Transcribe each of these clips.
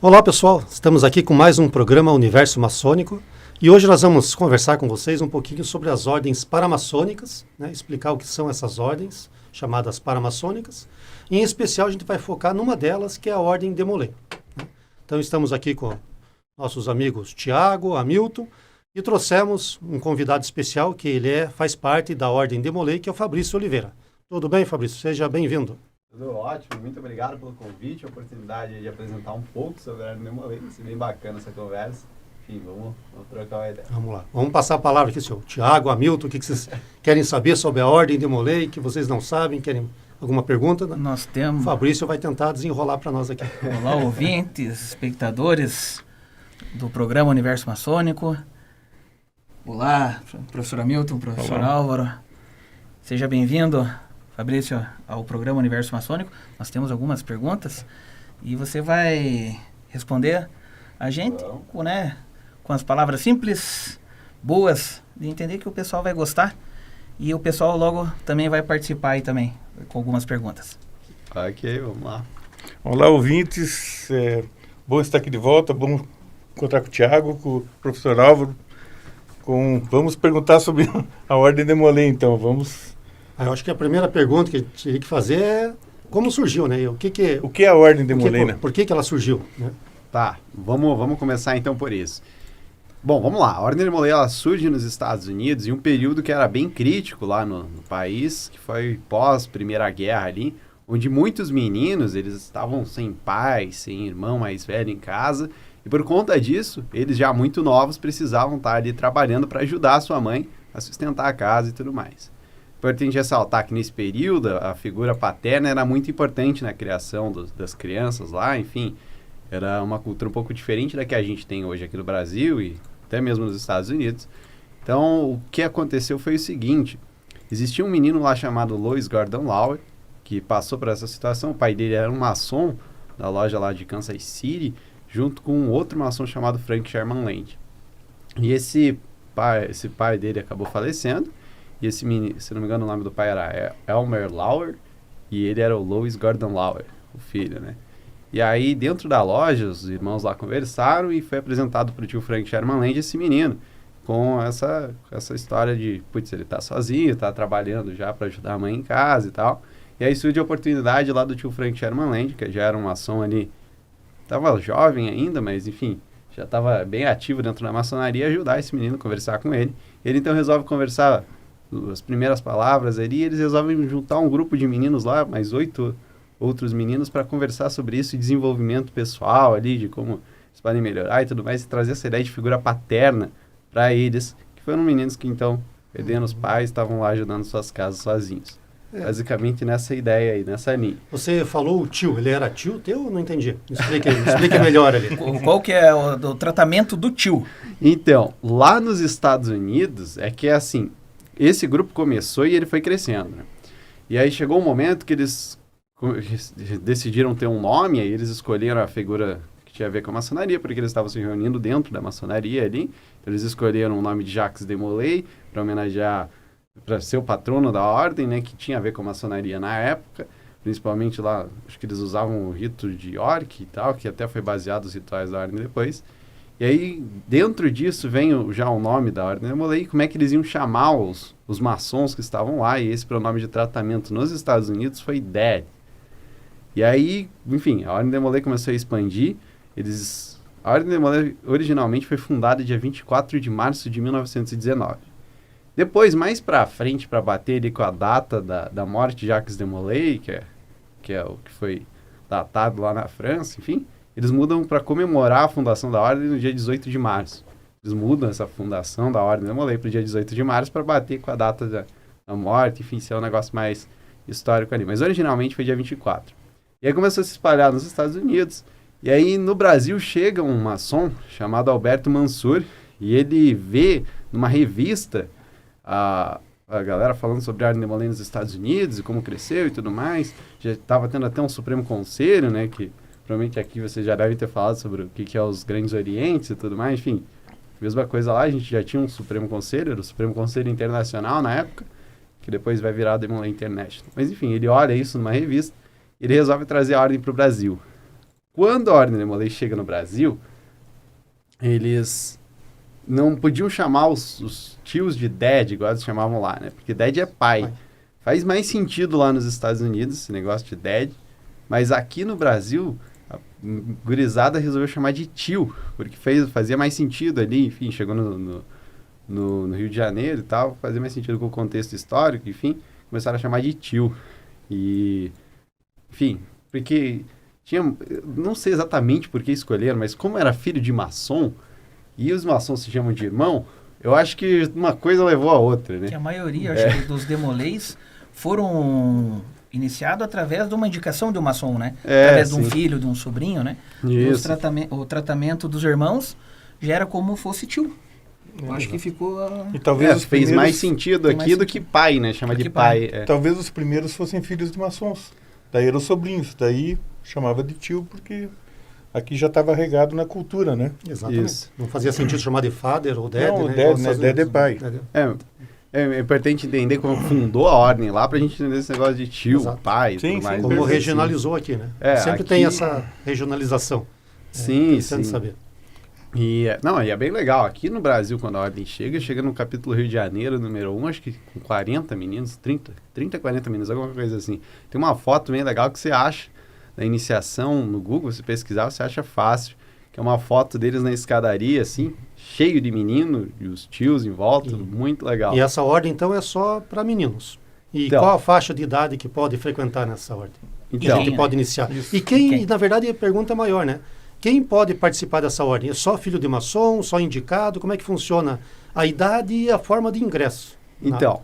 Olá pessoal, estamos aqui com mais um programa Universo Maçônico e hoje nós vamos conversar com vocês um pouquinho sobre as ordens paramaçônicas, né, explicar o que são essas ordens chamadas paramaçônicas. E, em especial a gente vai focar numa delas que é a Ordem Demolay. Né? Então estamos aqui com nossos amigos Tiago, Hamilton e trouxemos um convidado especial que faz parte da Ordem Demolay, que é o Fabrício Oliveira. Tudo bem, Fabrício? Seja bem-vindo. Tudo ótimo, muito obrigado pelo convite, a oportunidade de apresentar um pouco sobre a Ordem Demolay. Vai ser bem bacana essa conversa. Enfim, vamos trocar uma ideia. Vamos lá. Vamos passar a palavra aqui, senhor Tiago, Hamilton, o que vocês querem saber sobre a Ordem Demolay, que vocês não sabem, querem alguma pergunta? Nós temos... O Fabrício vai tentar desenrolar para nós aqui. Olá, ouvintes, espectadores do programa Universo Maçônico. Olá, professor Hamilton, professor Álvaro. Seja bem-vindo, Fabrício, ao programa Universo Maçônico. Nós temos algumas perguntas e você vai responder a gente com as palavras simples, boas, de entender que o pessoal vai gostar. E o pessoal logo também vai participar aí também, com algumas perguntas. Ok, vamos lá. Olá, ouvintes. Bom estar aqui de volta, bom encontrar com o Tiago, com o professor Álvaro. Vamos perguntar sobre a Ordem Demolay, então. Eu acho que a primeira pergunta que a gente teria que fazer é como surgiu, né? O que é a Ordem Demolay, né? Por que ela surgiu, né? Tá, vamos começar então por isso. Bom, vamos lá. A Ordem Demolay ela surge nos Estados Unidos em um período que era bem crítico lá no país, que foi pós-Primeira Guerra ali, onde muitos meninos, eles estavam sem pai, sem irmão mais velho em casa, e por conta disso, eles já muito novos precisavam estar ali trabalhando para ajudar a sua mãe a sustentar a casa e tudo mais. Importante ressaltar que nesse período a figura paterna era muito importante na criação das crianças lá, enfim, era uma cultura um pouco diferente da que a gente tem hoje aqui no Brasil e até mesmo nos Estados Unidos. Então, o que aconteceu foi o seguinte, existia um menino lá chamado Louis Gordon Lower, que passou por essa situação, o pai dele era um maçom da loja lá de Kansas City, junto com um outro maçom chamado Frank Sherman Land. E esse pai dele acabou falecendo, e esse menino, se não me engano o nome do pai era Elmer Lower, e ele era o Louis Gordon Lower, o filho, né? E aí, dentro da loja, os irmãos lá conversaram e foi apresentado para o tio Frank Sherman Land esse menino, com essa história de, putz, ele tá sozinho, tá trabalhando já para ajudar a mãe em casa e tal. E aí surge a oportunidade lá do tio Frank Sherman Land, que já era um maçom ali, tava jovem ainda, mas enfim, já estava bem ativo dentro da maçonaria, ajudar esse menino, conversar com ele. Ele então resolve conversar as primeiras palavras ali, eles resolvem juntar um grupo de meninos lá, mais 8 outros meninos, para conversar sobre isso e desenvolvimento pessoal ali, de como eles podem melhorar e tudo mais, e trazer essa ideia de figura paterna para eles, que foram meninos que então, perdendo os pais, estavam lá ajudando suas casas sozinhos. Basicamente nessa ideia aí, nessa linha. Você falou o tio, ele era tio teu? Não entendi. Explique melhor ali. Qual que é o tratamento do tio? Então, lá nos Estados Unidos, é que é assim, esse grupo começou e ele foi crescendo, né? E aí chegou um momento que eles decidiram ter um nome, aí eles escolheram a figura que tinha a ver com a maçonaria, porque eles estavam se reunindo dentro da maçonaria ali. Então eles escolheram o nome de Jacques Demolay para homenagear, para ser o patrono da ordem, né, que tinha a ver com a maçonaria na época, principalmente lá, acho que eles usavam o rito de York e tal, que até foi baseado nos rituais da ordem depois. E aí, dentro disso, vem já o nome da Ordem Demolay, como é que eles iam chamar os maçons que estavam lá, e esse pronome de tratamento nos Estados Unidos foi Dad. E aí, enfim, a Ordem Demolay começou a expandir, a Ordem Demolay originalmente foi fundada dia 24 de março de 1919. Depois, mais pra frente, para bater ali com a data da morte de Jacques Demolay, que é o que foi datado lá na França, enfim, eles mudam para comemorar a fundação da Ordem no dia 18 de março. Eles mudam essa fundação da Ordem Demolay para o dia 18 de março para bater com a data da morte, enfim, ser um negócio mais histórico ali. Mas originalmente foi dia 24. E aí começou a se espalhar nos Estados Unidos. E aí no Brasil chega um maçom chamado Alberto Mansur, e ele vê numa revista a galera falando sobre a Ordem Demolay nos Estados Unidos e como cresceu e tudo mais. Já estava tendo até um Supremo Conselho, né, que provavelmente aqui vocês já devem ter falado sobre o que é os Grandes Orientes e tudo mais, enfim. Mesma coisa lá, a gente já tinha um Supremo Conselho, era o Supremo Conselho Internacional na época, que depois vai virar a Demolay International. Mas enfim, ele olha isso numa revista e ele resolve trazer a ordem para o Brasil. Quando a Ordem de Molay chega no Brasil, eles não podiam chamar os tios de Dad, igual eles chamavam lá, né? Porque Dad é pai. Faz mais sentido lá nos Estados Unidos, esse negócio de Dad. Mas aqui no Brasil, a gurizada resolveu chamar de tio, porque fazia mais sentido ali, enfim, chegou no Rio de Janeiro e tal, fazia mais sentido com o contexto histórico, enfim, começaram a chamar de tio. E, enfim, porque não sei exatamente por que escolheram, mas como era filho de maçom, e os maçons se chamam de irmão, eu acho que uma coisa levou a outra, né? Que a maioria, acho que dos Demolays foram iniciados através de uma indicação de um maçom, né? Através de um filho, de um sobrinho, né? Isso. O tratamento dos irmãos já era como fosse tio. Eu acho que ficou... E talvez fez mais sentido aqui do que pai, né? Chama de pai. Talvez os primeiros fossem filhos de maçons. Daí eram sobrinhos. Daí chamava de tio porque aqui já estava regado na cultura, né? Exatamente. Isso. Não fazia sentido chamar de father ou dad, Não, né? dad, né? Dad é pai. É importante entender como fundou a ordem lá, pra gente entender esse negócio de tio, Exato. pai e Sim, tudo mais. Como Mas, regionalizou aqui, né? Sempre aqui- tem essa regionalização. Sim, Interessante sim. saber. E é bem legal. Aqui no Brasil, quando a ordem chega no capítulo Rio de Janeiro, número 1, acho que com 40 meninos, 30, 40 meninos, alguma coisa assim. Tem uma foto bem legal que você acha da iniciação no Google, se pesquisar, você acha fácil. Que é uma foto deles na escadaria, assim, cheio de menino, e os tios em volta, muito legal. E essa ordem, então, é só para meninos. E Então. qual a faixa de idade que pode frequentar nessa ordem? Que a Então, gente pode iniciar. Isso. E quem, na verdade, a pergunta é maior, né? Quem pode participar dessa ordem? É só filho de maçom, só indicado? Como é que funciona a idade e a forma de ingresso? Então,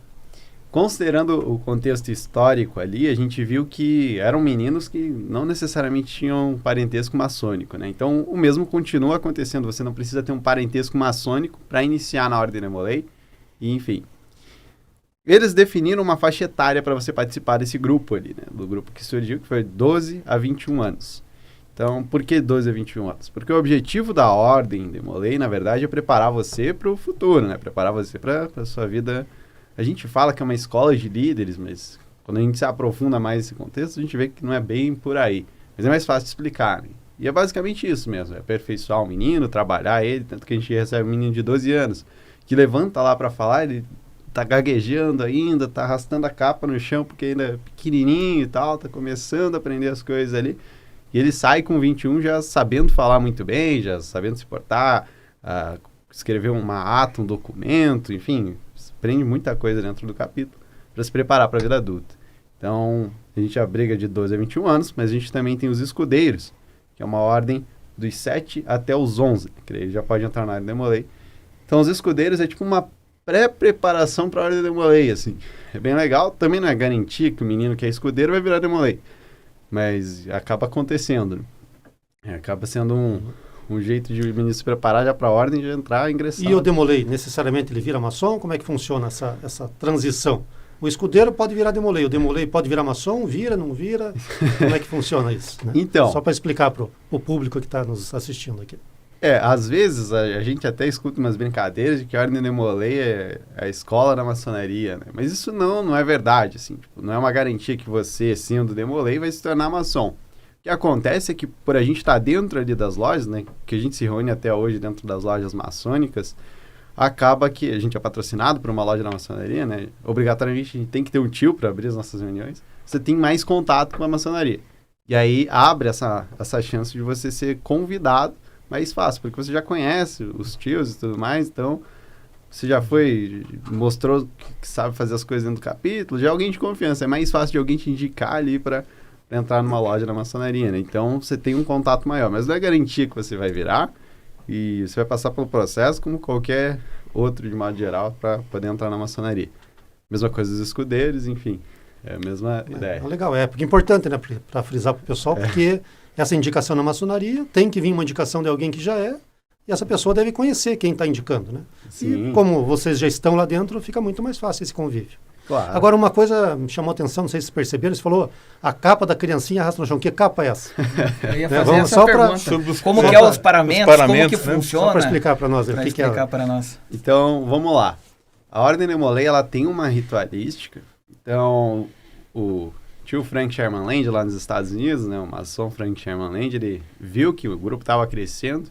considerando o contexto histórico ali, a gente viu que eram meninos que não necessariamente tinham parentesco maçônico, né? Então, o mesmo continua acontecendo. Você não precisa ter um parentesco maçônico para iniciar na Ordem de Molay. E, enfim, eles definiram uma faixa etária para você participar desse grupo ali, né? Do grupo que surgiu, que foi 12 a 21 anos. Então, por que 12 a 21 anos? Porque o objetivo da Ordem de Molay, na verdade, é preparar você para o futuro, né? Preparar você para a sua vida. A gente fala que é uma escola de líderes, mas quando a gente se aprofunda mais nesse contexto, a gente vê que não é bem por aí. Mas é mais fácil de explicar, né? E é basicamente isso mesmo, é aperfeiçoar o menino, trabalhar ele, tanto que a gente recebe um menino de 12 anos, que levanta lá para falar, ele tá gaguejando ainda, tá arrastando a capa no chão, porque ainda é pequenininho e tal, tá começando a aprender as coisas ali. E ele sai com 21 já sabendo falar muito bem, já sabendo se portar, escrever uma ata, um documento, enfim, aprende muita coisa dentro do capítulo para se preparar para a vida adulta. Então, a gente abriga de 12 a 21 anos, mas a gente também tem os escudeiros, que é uma ordem dos 7 até os 11, que ele já pode entrar na Ordem de Molay. Então, os escudeiros é tipo uma pré-preparação para a Ordem de Molay, assim. É bem legal, também não é garantia que o menino que é escudeiro vai virar de Molay, mas acaba acontecendo, né? Acaba sendo um jeito de o menino se preparar já para a ordem de entrar e ingressar. E o Demolay, necessariamente ele vira maçom? Como é que funciona essa transição? O escudeiro pode virar Demolay, o Demolay pode virar maçom, vira, não vira? Como é que funciona isso? Né? Então, só para explicar para o público que está nos assistindo aqui. Às vezes a gente até escuta umas brincadeiras de que a Ordem de Molay é a escola da maçonaria, né? Mas isso não é verdade, assim. Tipo, não é uma garantia que você, sendo Demolay, vai se tornar maçom. O que acontece é que, por a gente estar dentro ali das lojas, né? Que a gente se reúne até hoje dentro das lojas maçônicas, acaba que a gente é patrocinado por uma loja da maçonaria, né? Obrigatoriamente a gente tem que ter um tio para abrir as nossas reuniões. Você tem mais contato com a maçonaria. E aí abre essa chance de você ser convidado mais fácil, porque você já conhece os tios e tudo mais, então você já mostrou que sabe fazer as coisas dentro do capítulo, já é alguém de confiança, é mais fácil de alguém te indicar ali para entrar numa loja da maçonaria, né? Então você tem um contato maior, mas não é garantia que você vai virar e você vai passar pelo processo como qualquer outro de modo geral para poder entrar na maçonaria. Mesma coisa dos escudeiros, enfim, é a mesma ideia. Legal, porque é importante, né, para frisar para o pessoal, porque essa indicação na maçonaria tem que vir uma indicação de alguém que já é, e essa pessoa deve conhecer quem está indicando, né? Sim. E como vocês já estão lá dentro, fica muito mais fácil esse convívio. Claro. Agora, uma coisa me chamou a atenção, não sei se vocês perceberam, você falou a capa da criancinha arrasta no chão. Que capa é essa? Eu ia Né, fazer vamos essa só pergunta. Os Como que é os paramentos, como que né? funciona? Só para explicar para nós o Pra que é. explicar para nós. Então, vamos lá. A Ordem de Molay, ela tem uma ritualística. Então, tio Frank Sherman Land lá nos Estados Unidos, né, o maçom Frank Sherman Land, ele viu que o grupo estava crescendo,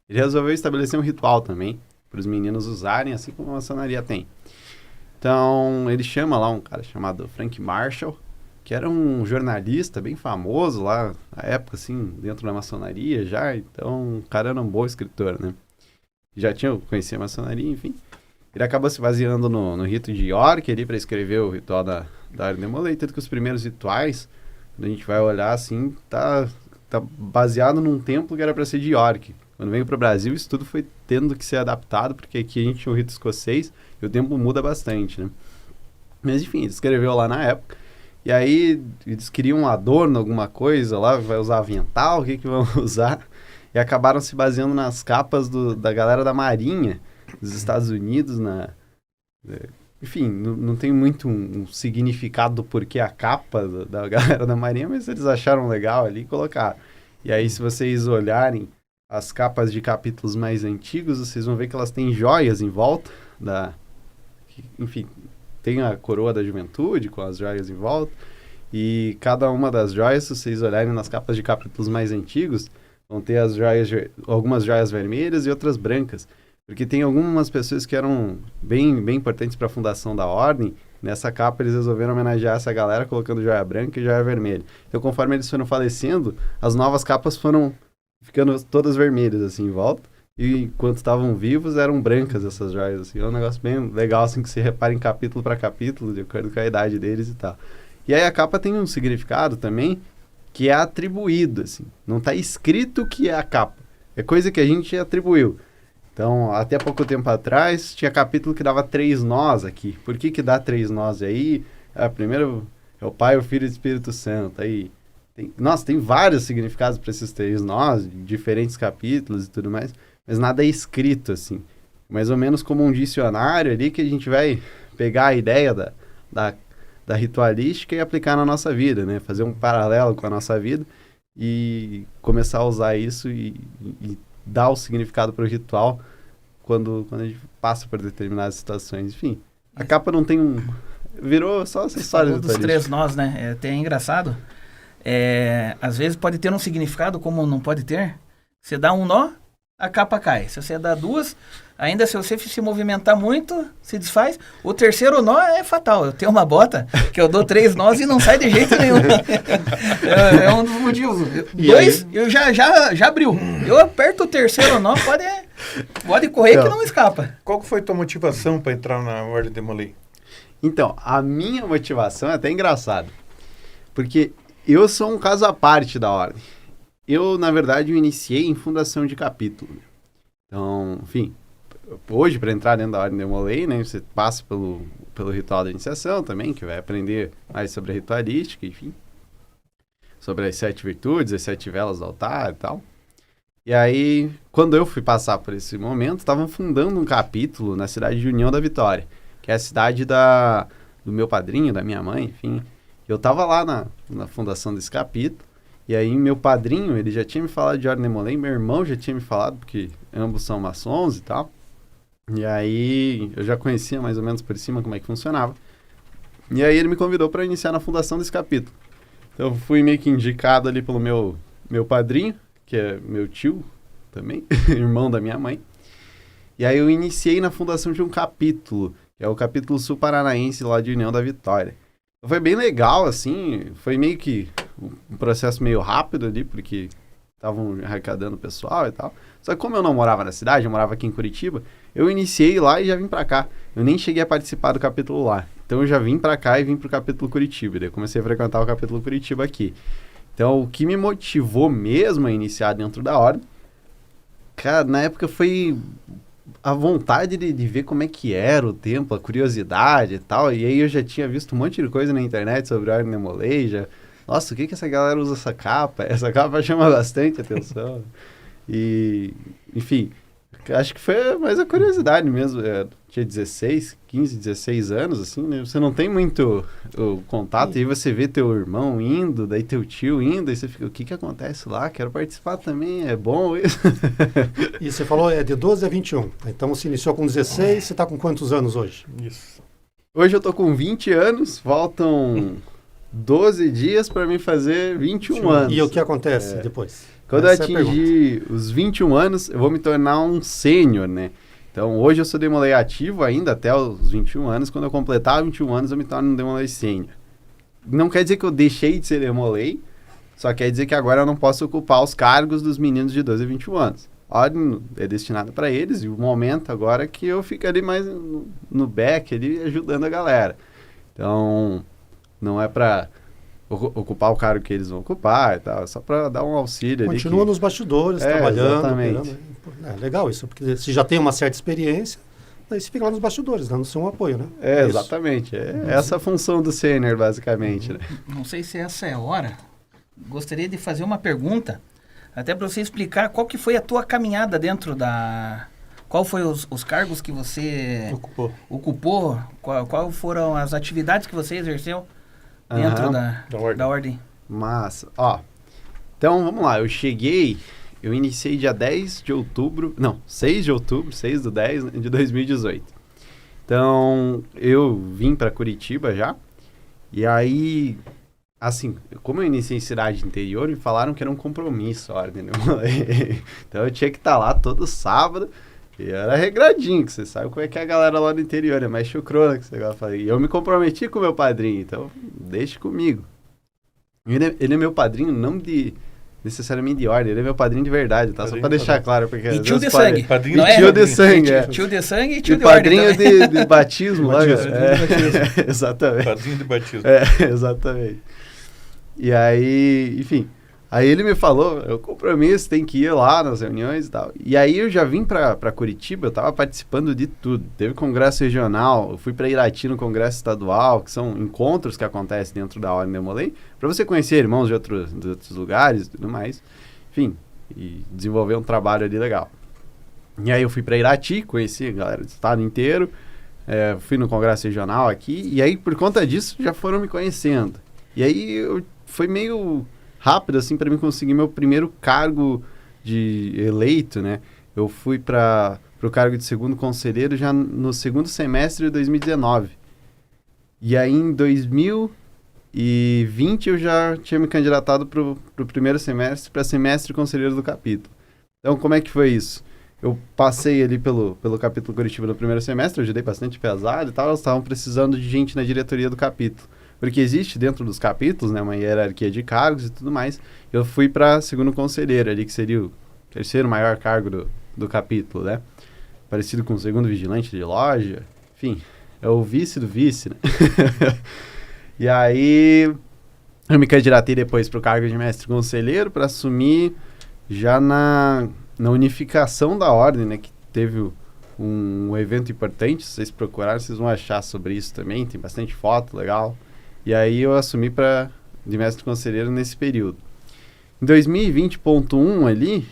ele resolveu estabelecer um ritual também para os meninos usarem, assim como a maçonaria tem. Então, ele chama lá um cara chamado Frank Marshall, que era um jornalista bem famoso lá na época, assim, dentro da maçonaria já. Então, o cara era um bom escritor, né? Já conhecia a maçonaria, enfim. Ele acabou se baseando no rito de York ali para escrever o ritual da Ordem de Molay, tanto que os primeiros rituais, quando a gente vai olhar assim, tá baseado num templo que era para ser de York. Quando veio para o Brasil, isso tudo foi tendo que ser adaptado, porque aqui a gente tinha o rito escocês e o tempo muda bastante, né? Mas enfim, ele escreveu lá na época. E aí eles queriam um adorno, alguma coisa lá, vai usar avental, o que vão usar? E acabaram se baseando nas capas da galera da Marinha dos Estados Unidos. Enfim, não tem muito um significado do porquê a capa da galera da Marinha, mas eles acharam legal ali e colocaram. E aí, se vocês olharem as capas de capítulos mais antigos, vocês vão ver que elas têm joias em volta enfim, tem a coroa da juventude com as joias em volta, e cada uma das joias, se vocês olharem nas capas de capítulos mais antigos, vão ter algumas joias vermelhas e outras brancas, porque tem algumas pessoas que eram bem, bem importantes para a fundação da ordem. Nessa capa eles resolveram homenagear essa galera colocando joia branca e joia vermelha. Então, conforme eles foram falecendo, as novas capas foram ficando todas vermelhas assim em volta. E enquanto estavam vivos, eram brancas essas joias, assim. É um negócio bem legal, assim, que se repara em capítulo para capítulo, de acordo com a idade deles e tal. E aí a capa tem um significado também, que é atribuído, assim. Não está escrito que é a capa. É coisa que a gente atribuiu. Então, até pouco tempo atrás, tinha capítulo que dava 3 nós aqui. Por que dá 3 nós? E aí, primeiro é o Pai, o Filho e o Espírito Santo. Aí, tem vários significados para esses 3 nós, diferentes capítulos e tudo mais. Mas nada é escrito, assim. Mais ou menos como um dicionário ali que a gente vai pegar a ideia da ritualística e aplicar na nossa vida, né? Fazer um paralelo com a nossa vida e começar a usar isso e dar o significado para o ritual quando a gente passa por determinadas situações. Enfim, a capa não tem virou só essa história dos 3 nós, né? É até engraçado. Às vezes pode ter um significado, como não pode ter. Você dá um nó, a capa cai. Se você dá 2, ainda se você se movimentar muito, se desfaz. O terceiro nó é fatal. Eu tenho uma bota que eu dou 3 nós e não sai de jeito nenhum. É um dos motivos. 2, eu já abriu. Eu aperto o terceiro nó, pode correr então, que não escapa. Qual foi a tua motivação para entrar na Ordem de Molay? Então, a minha motivação é até engraçada. Porque eu sou um caso à parte da Ordem. Eu, na verdade, iniciei em fundação de capítulo. Então, enfim, hoje, para entrar dentro da Ordem de Molay, né, você passa pelo ritual da iniciação também, que vai aprender mais sobre a ritualística, enfim, sobre as 7 virtudes, as 7 velas do altar e tal. E aí, quando eu fui passar por esse momento, estavam fundando um capítulo na cidade de União da Vitória, que é a cidade do meu padrinho, da minha mãe, enfim. Eu estava lá na fundação desse capítulo. E aí, meu padrinho, ele já tinha me falado de Ordem de Molay, meu irmão já tinha me falado, porque ambos são maçons e tal. E aí, eu já conhecia mais ou menos por cima como é que funcionava. E aí, ele me convidou para iniciar na fundação desse capítulo. Então, eu fui meio que indicado ali pelo meu padrinho, que é meu tio também, irmão da minha mãe. E aí, eu iniciei na fundação de um capítulo, que é o capítulo sul-paranaense lá de União da Vitória. Foi bem legal, assim, foi meio que um processo meio rápido ali, porque estavam arrecadando o pessoal e tal. Só que como eu não morava na cidade, eu morava aqui em Curitiba, eu iniciei lá e já vim pra cá. Eu nem cheguei a participar do capítulo lá. Então eu já vim pra cá e vim pro capítulo Curitiba. Daí eu comecei a frequentar o capítulo Curitiba aqui. Então o que me motivou mesmo a iniciar dentro da ordem, cara, na época foi a vontade de ver como é que era o templo, a curiosidade e tal. E aí eu já tinha visto um monte de coisa na internet sobre a Ordem de Molay, já... Nossa, o que essa galera usa essa capa? Essa capa chama bastante atenção. E, enfim, acho que foi mais a curiosidade mesmo. Eu tinha 15, 16 anos, assim, né? Você não tem muito o contato, e aí você vê teu irmão indo, daí teu tio indo, e você fica, o que acontece lá? Quero participar também, é bom isso? E você falou, de 12 a 21. Então você iniciou com 16, você está com quantos anos hoje? Isso. Hoje eu tô com 20 anos, faltam 12 dias para mim fazer 21 anos. E o que acontece depois? Quando eu atingir os 21 anos, eu vou me tornar um sênior, né? Então, hoje eu sou Demolei ativo ainda até os 21 anos. Quando eu completar 21 anos, eu me torno um Demolei sênior. Não quer dizer que eu deixei de ser Demolei, só quer dizer que agora eu não posso ocupar os cargos dos meninos de 12 a 21 anos. A ordem é destinada para eles, e o momento agora é que eu fico ali mais no back, ali, ajudando a galera. Então, não é para ocupar o cargo que eles vão ocupar e tal, é só para dar um auxílio. Continua nos bastidores, trabalhando. Exatamente. Legal isso, porque se já tem uma certa experiência, daí você fica lá nos bastidores, dando seu apoio, né? Exatamente. Essa a função do sênior, basicamente. Né? Não sei se essa é a hora. Gostaria de fazer uma pergunta, até para você explicar qual que foi a tua caminhada dentro da... Qual foi os cargos que você ocupou? Qual foram as atividades que você exerceu dentro da ordem? Massa. Ó, então, vamos lá. Eu iniciei dia 6 de outubro, 6/10 de 2018. Então, eu vim para Curitiba já. E aí, assim, como eu iniciei em cidade interior, me falaram que era um compromisso a ordem, né? Então, eu tinha que estar lá todo sábado. E era regradinho, que você sabe como é que é a galera lá no interior, é mais chucrona que você vai falar. E eu me comprometi com o meu padrinho, então deixe comigo. Ele é meu padrinho, não necessariamente de ordem, ele é meu padrinho de verdade, tá? Só pra deixar claro. Porque e tio de sangue. Padrinho tio de sangue, Tio de sangue e tio de ordem. ordem. Padrinho de batismo lá, exatamente. Padrinho de batismo. Exatamente. E aí, enfim... Aí ele me falou, eu compromisso, tem que ir lá nas reuniões e tal. E aí eu já vim pra Curitiba, eu tava participando de tudo. Teve congresso regional, eu fui pra Irati no congresso estadual, que são encontros que acontecem dentro da Ordem Demolei, pra você conhecer irmãos de outros lugares e tudo mais. Enfim, e desenvolver um trabalho ali legal. E aí eu fui pra Irati, conheci a galera do estado inteiro, fui no congresso regional aqui, e aí por conta disso já foram me conhecendo. E aí foi meio... rápido, assim, para mim conseguir meu primeiro cargo de eleito, né? Eu fui para o cargo de segundo conselheiro já no segundo semestre de 2019. E aí, em 2020, eu já tinha me candidatado para o primeiro semestre, para semestre conselheiro do capítulo. Então, como é que foi isso? Eu passei ali pelo capítulo Curitiba no primeiro semestre, eu ajudei bastante pesado e tal, eles estavam precisando de gente na diretoria do capítulo. Porque existe dentro dos capítulos, né, uma hierarquia de cargos e tudo mais. Eu fui para segundo conselheiro ali, que seria o terceiro maior cargo do capítulo, né? Parecido com o segundo vigilante de loja. Enfim, é o vice do vice, né? E aí, eu me candidatei depois para o cargo de mestre conselheiro para assumir já na unificação da ordem, né? Que teve um evento importante. Se vocês procurarem, vocês vão achar sobre isso também. Tem bastante foto legal. E aí eu assumi de mestre conselheiro nesse período. Em 2020.1 ali,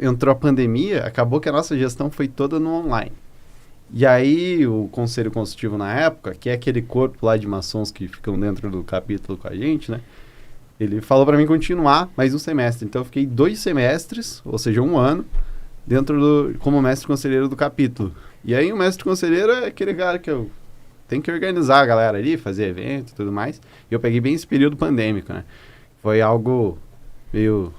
entrou a pandemia, acabou que a nossa gestão foi toda no online. E aí o Conselho Consultivo na época, que é aquele corpo lá de maçons que ficam dentro do capítulo com a gente, né? Ele falou para mim continuar mais um semestre. Então eu fiquei 2 semestres, ou seja, 1 ano, como mestre conselheiro do capítulo. E aí o mestre conselheiro é aquele cara que eu... tem que organizar a galera ali, fazer evento e tudo mais. E eu peguei bem esse período pandêmico, né? Foi algo meio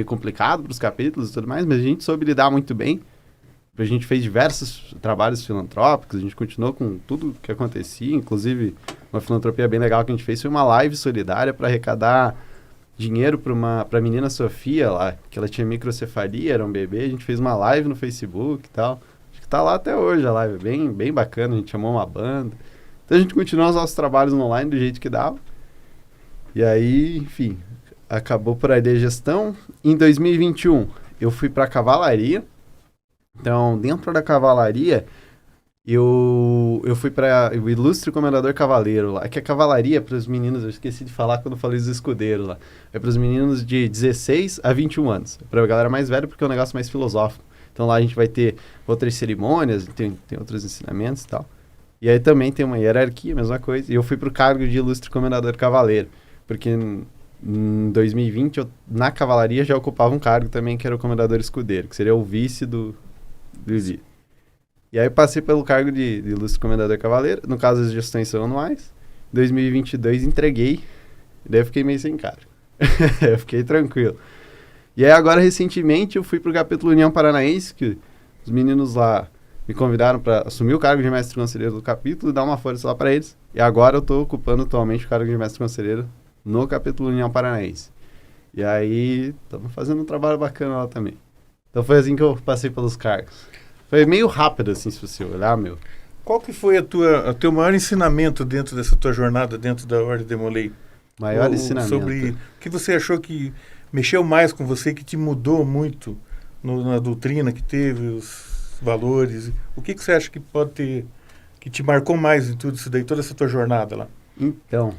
complicado para os capítulos e tudo mais, mas a gente soube lidar muito bem. A gente fez diversos trabalhos filantrópicos, a gente continuou com tudo que acontecia, inclusive uma filantropia bem legal que a gente fez foi uma live solidária para arrecadar dinheiro para a menina Sofia lá, que ela tinha microcefalia, era um bebê, a gente fez uma live no Facebook e tal. Tá lá até hoje a live, bem bacana, a gente chamou uma banda. Então a gente continuou os nossos trabalhos online do jeito que dava. E aí, enfim, acabou por aí a gestão. Em 2021, eu fui para a cavalaria. Então, dentro da cavalaria, eu fui para o Ilustre Comendador Cavaleiro lá. Que a cavalaria, para os meninos, eu esqueci de falar quando eu falei dos escudeiros lá. É para os meninos de 16 a 21 anos. É para a galera mais velha, porque é um negócio mais filosófico. Então lá a gente vai ter outras cerimônias, tem outros ensinamentos e tal. E aí também tem uma hierarquia, mesma coisa. E eu fui pro cargo de Ilustre Comendador Cavaleiro. Porque em 2020, na cavalaria, já ocupava um cargo também, que era o Comendador Escudeiro, que seria o vice do líder. E aí passei pelo cargo de Ilustre Comendador Cavaleiro. No caso, as gestões são anuais. 2022 entreguei, e daí eu fiquei meio sem cara. Eu fiquei tranquilo. E aí agora, recentemente, eu fui pro capítulo União Paranaense, que os meninos lá me convidaram para assumir o cargo de mestre conselheiro do capítulo e dar uma força lá para eles. E agora eu estou ocupando atualmente o cargo de mestre conselheiro no capítulo União Paranaense. E aí, estamos fazendo um trabalho bacana lá também. Então foi assim que eu passei pelos cargos. Foi meio rápido, assim, se você olhar, meu. Qual que foi o teu maior ensinamento dentro dessa tua jornada dentro da Ordem Demolei? Maior ensinamento. Sobre o que você achou que mexeu mais com você, que te mudou muito na doutrina que teve, os valores. O que você acha que pode ter, que te marcou mais em tudo isso daí, toda essa tua jornada lá? Então,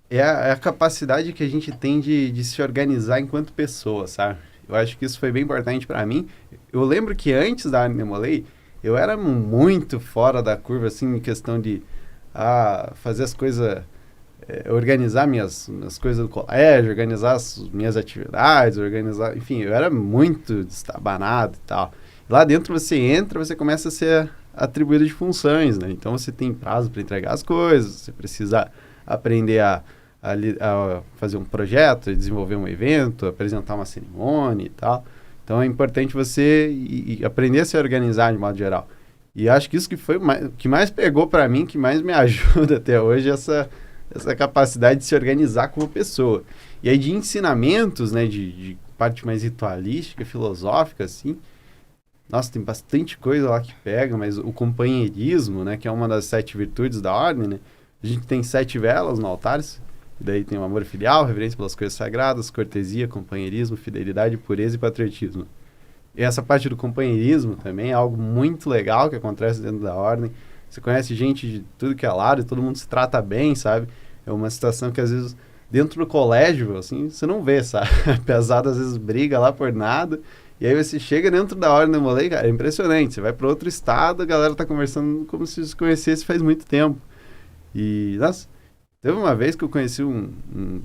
é a capacidade que a gente tem de se organizar enquanto pessoa, sabe? Eu acho que isso foi bem importante para mim. Eu lembro que antes da Ordem Demolei, eu era muito fora da curva, assim, em questão de fazer as coisas, organizar minhas coisas do colégio, organizar as minhas atividades, enfim, eu era muito destabanado e tal. Lá dentro você entra, você começa a ser atribuído de funções, né? Então você tem prazo para entregar as coisas, você precisa aprender a fazer um projeto, desenvolver um evento, apresentar uma cerimônia e tal. Então é importante você aprender a se organizar de modo geral. E acho que isso que foi que mais pegou para mim, que mais me ajuda até hoje, essa capacidade de se organizar como pessoa. E aí de ensinamentos, né, de parte mais ritualística, filosófica, assim, nossa, tem bastante coisa lá que pega, mas o companheirismo, né, que é uma das 7 virtudes da ordem, né, a gente tem 7 velas no altar, e daí tem o amor filial, reverência pelas coisas sagradas, cortesia, companheirismo, fidelidade, pureza e patriotismo. E essa parte do companheirismo também é algo muito legal que acontece dentro da ordem. Você conhece gente de tudo que é lado e todo mundo se trata bem, sabe? É uma situação que às vezes dentro do colégio, assim, você não vê, sabe? Pesado às vezes briga lá por nada. E aí você chega dentro da Ordem Demolei, cara, é impressionante. Você vai para outro estado, a galera tá conversando como se se conhecesse faz muito tempo. E, nossa, teve uma vez que eu conheci um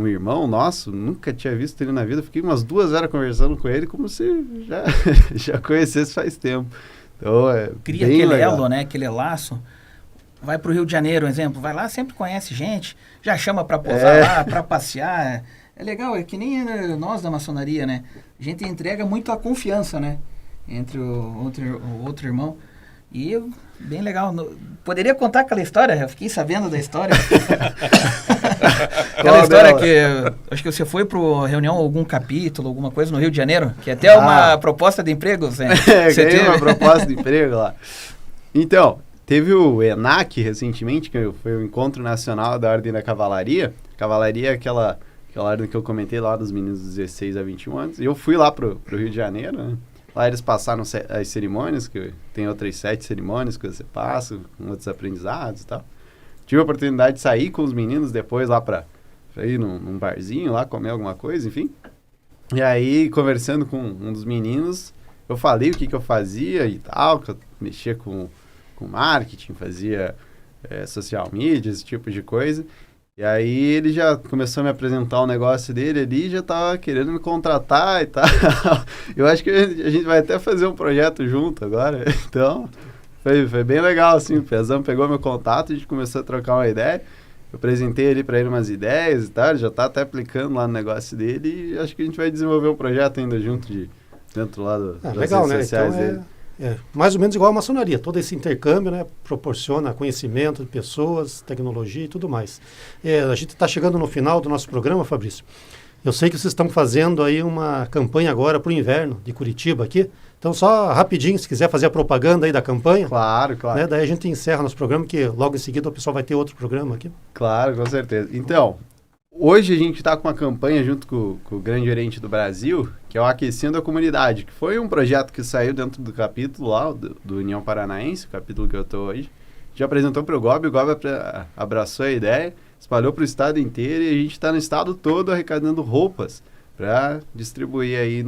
irmão nosso, nunca tinha visto ele na vida, fiquei umas 2 horas conversando com ele como se já conhecesse faz tempo. Então, cria aquele elo, né? Aquele laço. Vai para o Rio de Janeiro, um exemplo, vai lá, sempre conhece gente, já chama para posar lá, para passear. É legal, é que nem nós da maçonaria, né? A gente entrega muito a confiança, né? Entre o outro irmão. E bem legal. Poderia contar aquela história? Eu fiquei sabendo da história. Aquela história que acho que você foi para reunião, algum capítulo, alguma coisa no Rio de Janeiro, que é até uma proposta de emprego. Você ganhei uma proposta de emprego lá. Então, teve o ENAC recentemente, que foi o Encontro Nacional da Ordem da Cavalaria. Cavalaria é aquela ordem que eu comentei lá dos meninos dos 16 a 21 anos. E eu fui lá pro Rio de Janeiro, né? Lá eles passaram as cerimônias, que tem outras 7 cerimônias que você passa, com outros aprendizados e tal. Tive a oportunidade de sair com os meninos depois lá pra ir num barzinho lá, comer alguma coisa, enfim. E aí, conversando com um dos meninos, eu falei o que eu fazia e tal, que eu mexia com marketing, fazia social media, esse tipo de coisa. E aí ele já começou a me apresentar o negócio dele ali, já tava querendo me contratar e tal. Eu acho que a gente vai até fazer um projeto junto agora. Então, foi bem legal, assim. O Pezão pegou meu contato, a gente começou a trocar uma ideia. Eu apresentei ali para ele umas ideias e tal, ele já tá até aplicando lá no negócio dele. E acho que a gente vai desenvolver um projeto ainda junto dentro lá das legal, redes sociais então dele. Mais ou menos igual a maçonaria, todo esse intercâmbio, né, proporciona conhecimento de pessoas, tecnologia e tudo mais. A gente está chegando no final do nosso programa, Fabrício. Eu sei que vocês estão fazendo aí uma campanha agora para o inverno de Curitiba aqui. Então, só rapidinho, se quiser fazer a propaganda aí da campanha. Claro. Né, daí a gente encerra nosso programa, que logo em seguida o pessoal vai ter outro programa aqui. Claro, com certeza. Então, hoje a gente está com uma campanha junto com o Grande Oriente do Brasil, que é o Aquecendo a Comunidade, que foi um projeto que saiu dentro do capítulo lá, do União Paranaense, o capítulo que eu estou hoje. Já apresentou para o GOB abraçou a ideia, espalhou para o estado inteiro e a gente está no estado todo arrecadando roupas para distribuir aí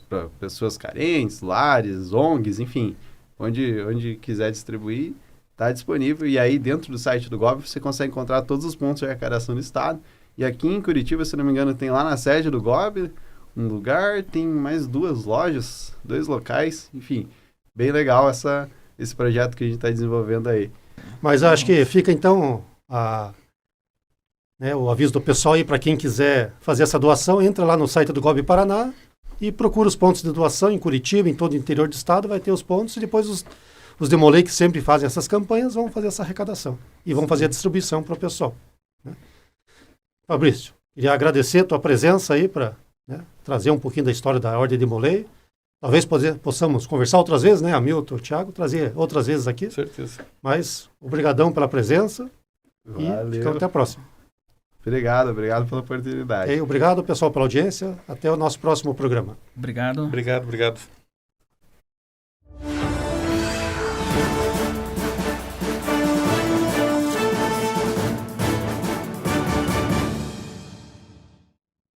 para pessoas carentes, lares, ONGs, enfim, onde quiser distribuir. Está disponível e aí dentro do site do GOB você consegue encontrar todos os pontos de arrecadação do estado. E aqui em Curitiba, se não me engano, tem lá na sede do GOB um lugar, tem mais 2 lojas, 2 locais, enfim, bem legal esse projeto que a gente está desenvolvendo aí. Mas acho que fica então o aviso do pessoal aí para quem quiser fazer essa doação, entra lá no site do GOB Paraná e procura os pontos de doação em Curitiba, em todo o interior do estado, vai ter os pontos e depois os Demolei que sempre fazem essas campanhas vão fazer essa arrecadação e vão fazer a distribuição para o pessoal. Né? Fabrício, queria agradecer a tua presença aí para trazer um pouquinho da história da Ordem Demolei. Talvez possamos conversar outras vezes, né, Hamilton, o Thiago, trazer outras vezes aqui. Com certeza. Mas obrigadão pela presença Valeu. e ficamos até a próxima. Obrigado pela oportunidade. Obrigado, pessoal, pela audiência. Até o nosso próximo programa. Obrigado. Obrigado.